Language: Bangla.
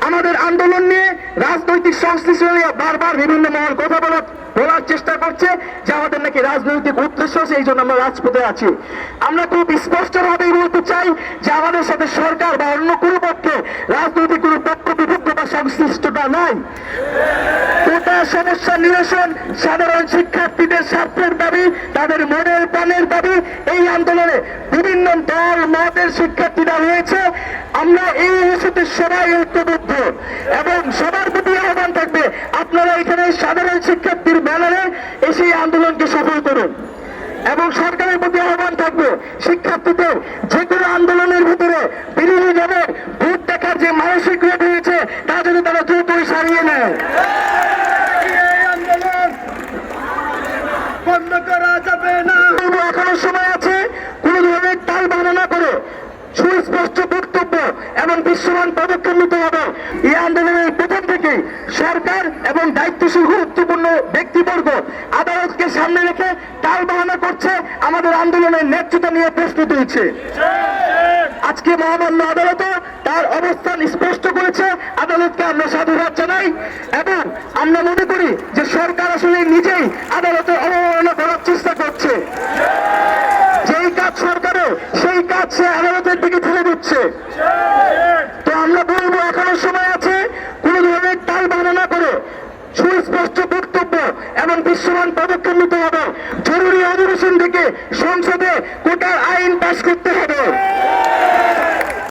আমাদের আন্দোলন নিয়ে রাজনৈতিক সংশ্লিষ্ট নিয়ে বারবার বিভিন্ন মহল কথা বলার চেষ্টা করছে যে আমাদের নাকি রাজনৈতিক উদ্দেশ্য আছে, এই জন্য আমরা রাজপথে আছি। আমরা খুব স্পষ্টভাবেই বলতে চাই যে আমাদের সাথে সরকার বা অন্য কোনো পক্ষে রাজনৈতিক কোনো পক্ষ বিভক্ত বা সংশ্লিষ্টতা নাই। কোটা সমস্যা নিরসন সাধারণ শিক্ষার্থীদের স্বার্থের দাবি, তাদের মনের প্রাণের দাবি। এই আন্দোলনে বিভিন্ন দল মতের শিক্ষার্থীরা রয়েছে। আমরা এই ইস্যুতে সবাই ঐক্যবদ্ধ এবং সবার প্রতি আহ্বান থাকবে আপনারা এখানে সাধারণ শিক্ষার্থীর ব্যানারে এসে আন্দোলনকে সফল করুন। এবং সরকারের প্রতি আহ্বান থাকবে শিক্ষার্থীদের যে কোনো আন্দোলনের ভিতরে বিরোধী দলের ভোট দেখার যে মানসিক রোগ হয়েছে তা যদি তারা দ্রুতই সারিয়ে নেয়। বন্ধ করা যাবে না। এখনো সময় আছে, কোন ধরনের টাল বাহানা করে সুস্পষ্ট বক্তব্য এবং দৃশ্যমান পদক্ষেপ নিতে হবে। এই আন্দোলনের প্রথম থেকে সরকার এবং দায়িত্বশীল গুরুত্বপূর্ণ ব্যক্তিবর্গ আদালতকে সামনে রেখে টাল বাহানা করছে, আমাদের আন্দোলনের ন্যায্যতা নিয়ে প্রশ্ন তুলছে। আজকে মহামান্য আদালত তার অবস্থান স্পষ্ট করেছে, আদালতকে আমরা সাধুবাদ জানাই এবং আমরা মনে করি যে সরকার আসলে নিজেই আদালতের অবমাননা করার চেষ্টা করছে। যেই কাজ সরকারের সেই কাজ সে আদালতের দিকে ঠেলে দিচ্ছে। তো আমরা বলবো এখনো সময় আছে, কোন ধরনের টাল বাহানা করে সুস্পষ্ট বক্তব্য এবং দৃশ্যমান পদক্ষেপ নিতে হবে। জরুরি অধিবেশন থেকে সংসদে কোটার আইন পাশ করতে হবে।